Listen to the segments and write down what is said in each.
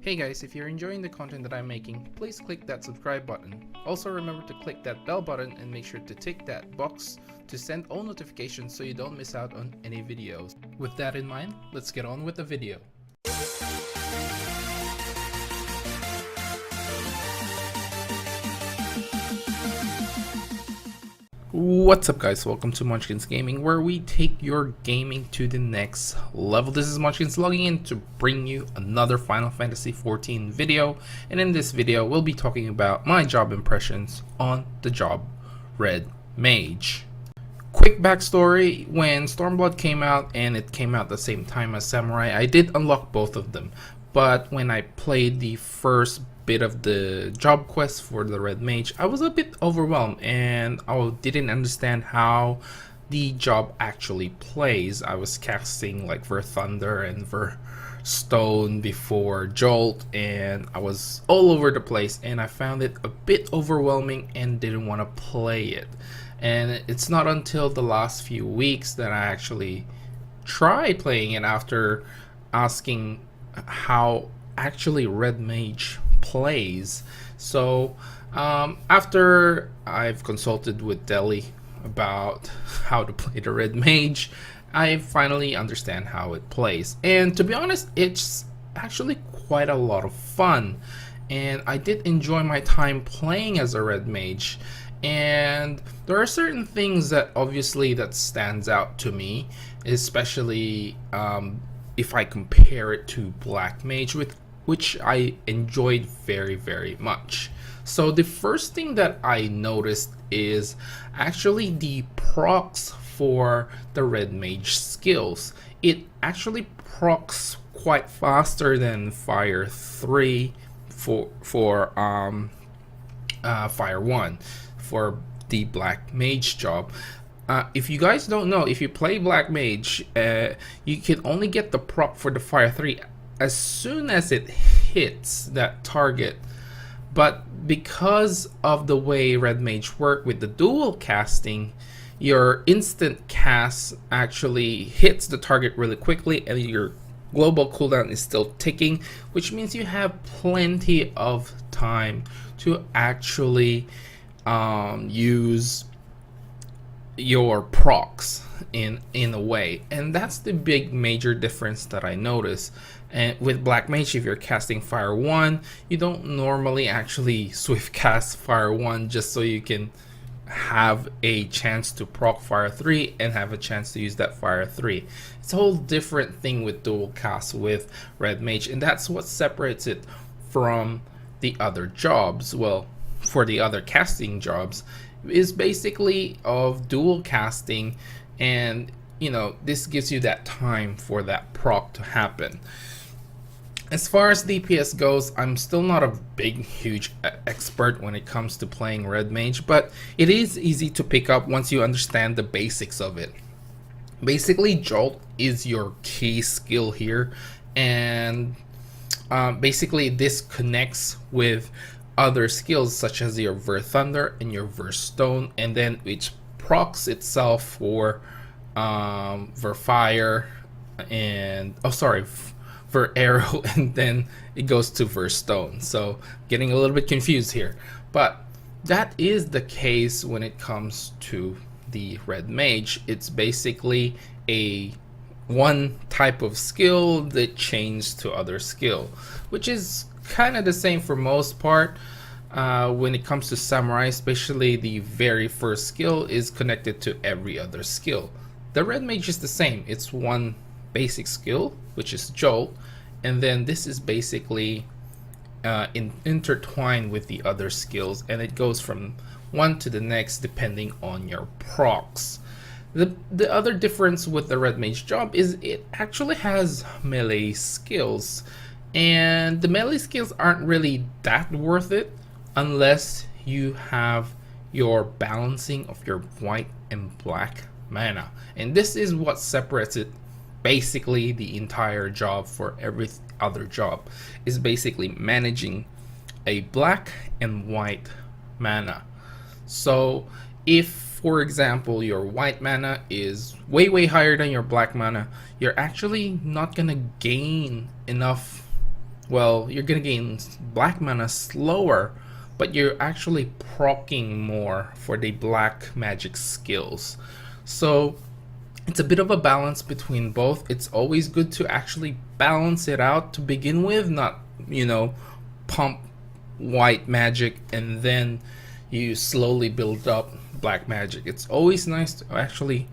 Hey guys, if you're enjoying the content that I'm making, please click that subscribe button. Also remember to click that bell button and make sure to tick that box to send all notifications so you don't miss out on any videos. With that in mind, let's get on with the video. What's up guys, welcome to Munchkins Gaming, where we take your gaming to the next level. This is Munchkins logging in to bring you another Final Fantasy XIV video, and in this video we'll be talking about my job impressions on the job Red Mage. Quick backstory: when Stormblood came out, and it came out the same time as Samurai, I did unlock both of them, but when I played the first bit of the job quest for the Red Mage, I was a bit overwhelmed and I didn't understand how the job actually plays. I was casting like Ver Thunder and Ver Stone before Jolt, and I was all over the place, and I found it a bit overwhelming and didn't want to play it. And it's not until the last few weeks that I actually tried playing it after asking how actually Red Mage plays. So after I've consulted with Deli about how to play the Red Mage, I finally understand how it plays, and to be honest, it's actually quite a lot of fun, and I did enjoy my time playing as a Red Mage. And there are certain things that obviously that stands out to me, especially if I compare it to Black Mage, which I enjoyed very much. So the first thing that I noticed is actually the procs for the Red Mage skills. It actually procs quite faster than Fire 3 for Fire 1 for the Black Mage job. If you guys don't know, if you play Black Mage, you can only get the proc for the Fire 3 as soon as it hits that target, but because of the way Red Mage work with the dual casting, your instant cast actually hits the target really quickly and your global cooldown is still ticking, which means you have plenty of time to actually use your procs in a way. And that's the big major difference that I noticed. And with Black Mage, if you're casting Fire 1, you don't normally actually swift cast Fire 1 just so you can have a chance to proc Fire 3 and have a chance to use that Fire 3. It's a whole different thing with dual cast with Red Mage, and that's what separates it from the other jobs. Well, for the other casting jobs is basically of dual casting, and you know, this gives you that time for that proc to happen. As far as DPS goes, I'm still not a huge expert when it comes to playing Red Mage, but it is easy to pick up once you understand the basics of it. Basically, Jolt is your key skill here, and basically this connects with other skills such as your Ver Thunder and your Ver Stone, and then which procs itself for Ver Fire and Ver Arrow, and then it goes to Ver Stone. So getting a little bit confused here, but that is the case when it comes to the Red Mage. It's basically a one type of skill that changed to other skill, which is kind of the same for most part. When it comes to Samurai, especially the very first skill is connected to every other skill. The Red Mage is the same. It's one basic skill, which is Jolt, and then this is basically intertwined with the other skills, and it goes from one to the next depending on your procs. The other difference with the Red Mage job is it actually has melee skills, and the melee skills aren't really that worth it unless you have your balancing of your white and black mana, and this is what separates it. Basically the entire job for every other job is basically managing a black and white mana. So if, for example, your white mana is way higher than your black mana, you're actually not gonna gain enough well, you're gonna gain black mana slower, but you're actually proccing more for the black magic skills. So it's a bit of a balance between both. It's always good to actually balance it out to begin with, not, pump white magic and then you slowly build up black magic. It's always nice to actually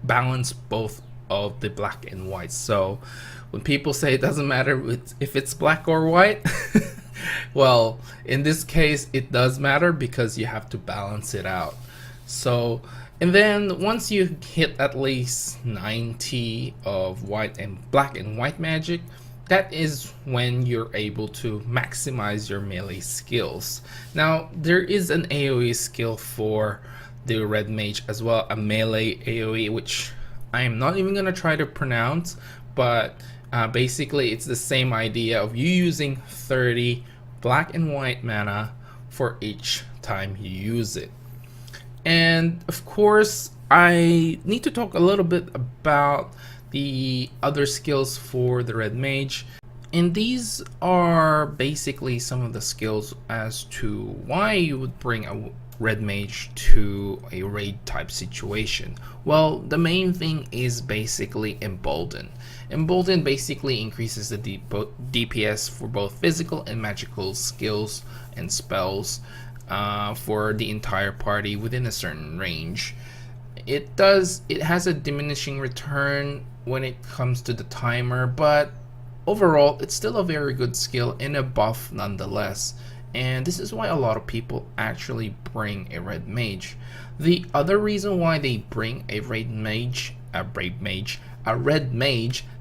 balance both of the black and white. So when people say it doesn't matter if it's black or white, well, in this case it does matter because you have to balance it out. So, and then once you hit at least 90 of white and black and white magic, that is when you're able to maximize your melee skills. Now, there is an AoE skill for the red mage as well, a melee AoE, which I am not even going to try to pronounce, but basically it's the same idea of you using 30 black and white mana for each time you use it. And of course, I need to talk a little bit about the other skills for the red mage, and these are basically some of the skills as to why you would bring a red mage to a raid type situation. Well, the main thing is basically embolden. Embolden basically increases the DPS for both physical and magical skills and spells for the entire party within a certain range. It has a diminishing return when it comes to the timer, but overall it's still a very good skill and a buff nonetheless. And this is why a lot of people actually bring a red mage. The other reason why they bring a red mage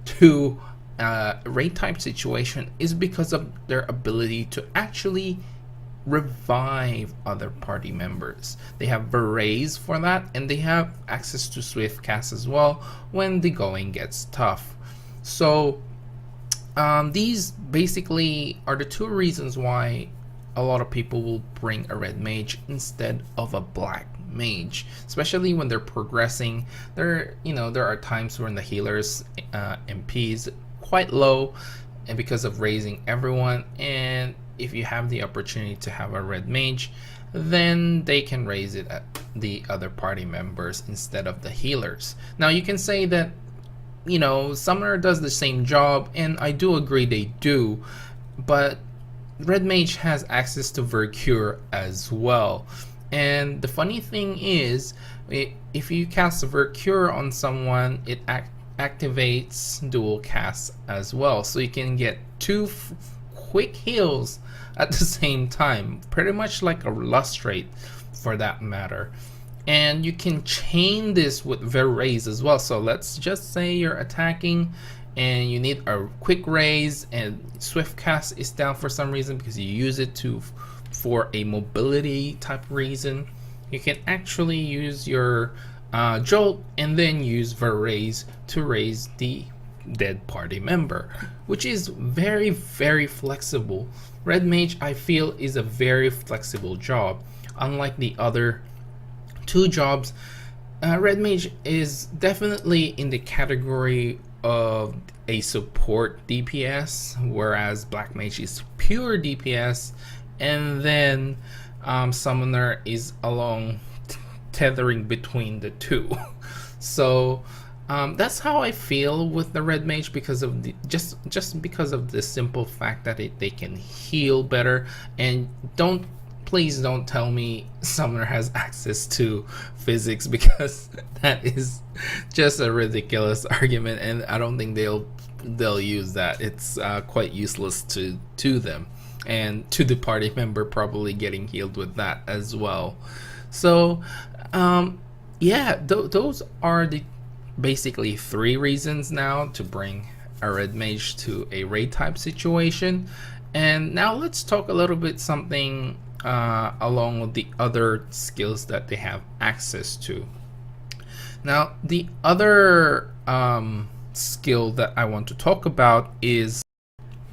to a raid type situation is because of their ability to actually revive other party members. They have berets for that, and they have access to swift cast as well when the going gets tough. So these basically are the two reasons why a lot of people will bring a red mage instead of a black mage, especially when they're progressing. There are times when the healers MP is quite low, and because of raising everyone, and if you have the opportunity to have a red mage, then they can raise it at the other party members instead of the healers. Now you can say that summoner does the same job, and I do agree they do, but red mage has access to Vercure as well. And the funny thing is, if you cast a Vercure on someone, it activates dual cast as well, so you can get two quick heals at the same time, pretty much like a lustrate for that matter. And you can chain this with Verraise as well. So let's just say you're attacking and you need a quick raise and swift cast is down for some reason because you use it for a mobility type reason. You can actually use your jolt and then use Verraise to raise the dead party member, which is very, very flexible. Red mage, I feel, is a very flexible job. Unlike the other two jobs, red mage is definitely in the category of a support DPS, whereas black mage is pure DPS, and then summoner is along tethering between the two. So that's how I feel with the red mage, because of the just because of the simple fact that they can heal better. And please don't tell me summoner has access to physics, because that is just a ridiculous argument, and I don't think they'll use that. It's quite useless to them, and to the party member probably getting healed with that as well. So yeah, those are the basically three reasons now to bring a red mage to a raid type situation. And now let's talk a little bit something along with the other skills that they have access to. Now the other skill that I want to talk about is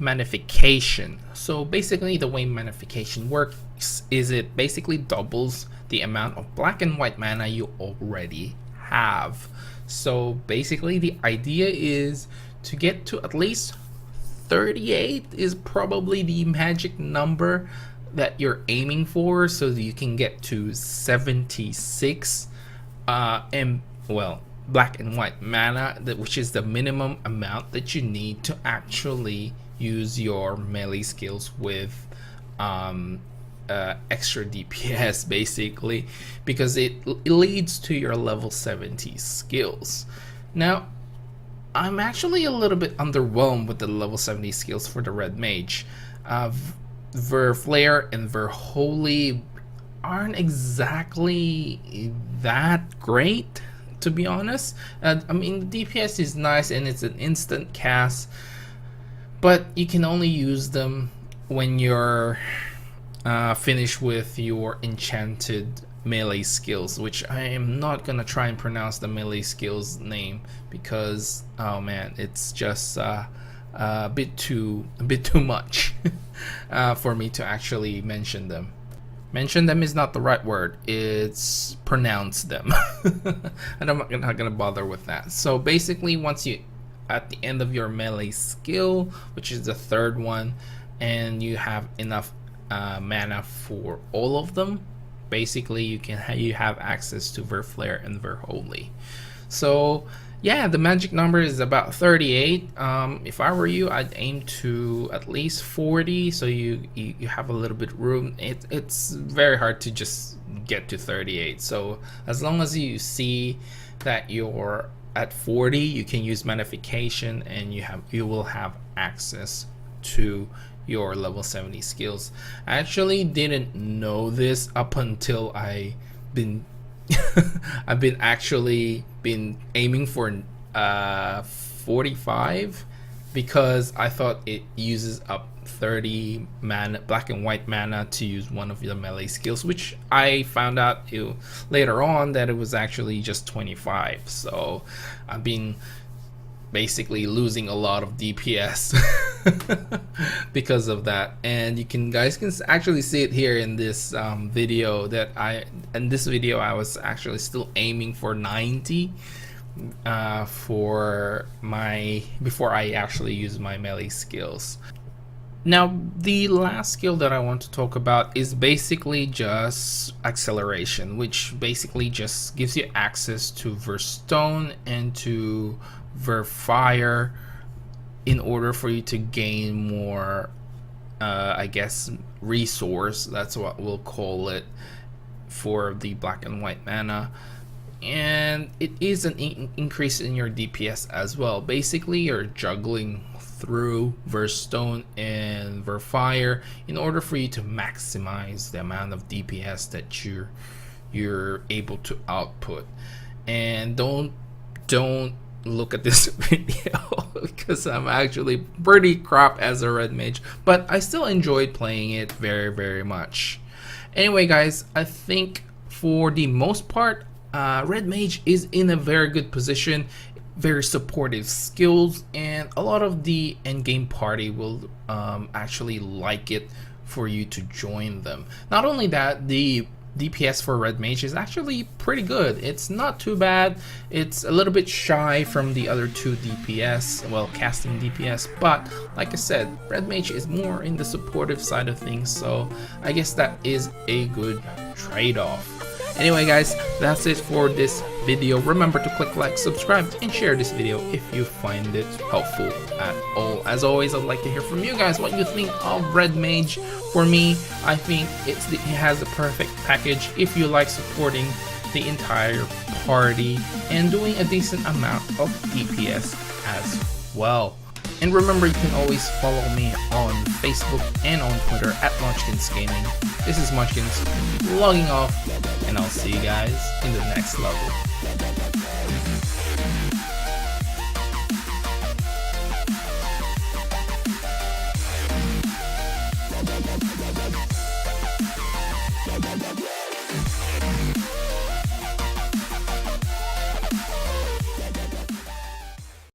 Magnification. So basically the way Magnification works is it basically doubles the amount of black and white mana you already have. So basically the idea is to get to at least 38 is probably the magic number that you're aiming for, so that you can get to 76 and well, black and white mana, which is the minimum amount that you need to actually use your melee skills with extra DPS, basically, because it leads to your level 70 skills. Now, I'm actually a little bit underwhelmed with the level 70 skills for the red mage. Ver Flare and Ver Holy aren't exactly that great, to be honest. I mean, the DPS is nice and it's an instant cast, but you can only use them when you're finished with your enchanted melee skills, which I am not gonna try and pronounce the melee skills name because, oh man, it's just a bit too much for me to actually mention them. Mention them is not the right word, it's pronounce them. And I'm not gonna bother with that. So basically, once you at the end of your melee skill, which is the third one, and you have enough mana for all of them, basically you have access to Ver Flare and Ver Holy. So yeah, the magic number is about 38. If I were you, I'd aim to at least 40, so you have a little bit room. It's very hard to just get to 38, so as long as you see that you're at 40, you can use Magnification and you will have access to your level 70 skills. I actually didn't know this up until I've been aiming for 45, because I thought it uses up 30 mana, black and white mana, to use one of the melee skills, which I found out later on that it was actually just 25. So I've been basically losing a lot of DPS because of that. And guys can actually see it here in this video that I was actually still aiming for 90 before I actually use my melee skills. Now, the last skill that I want to talk about is basically just acceleration, which basically just gives you access to Ver Stone and to Ver Fire in order for you to gain more, I guess, resource. That's what we'll call it for the black and white mana. And it is an increase in your DPS as well. Basically, you're juggling through Ver Stone and Ver Fire in order for you to maximize the amount of DPS that you're able to output. And don't look at this video because I'm actually pretty crap as a red mage, but I still enjoyed playing it very, very much. Anyway, guys, I think for the most part, red mage is in a very good position, very supportive skills, and a lot of the endgame party will actually like it for you to join them. Not only that, the DPS for red mage is actually pretty good. It's not too bad. It's a little bit shy from the other two DPS, well, casting DPS, but like I said, red mage is more in the supportive side of things, so I guess that is a good trade-off. Anyway, guys, that's it for this video. Remember to click like, subscribe, and share this video if you find it helpful at all. As always, I'd like to hear from you guys what you think of red mage. For me, I think it has a perfect package if you like supporting the entire party and doing a decent amount of DPS as well. And remember, you can always follow me on Facebook and on Twitter at Munchkins Gaming. This is Munchkins logging off, and I'll see you guys in the next level.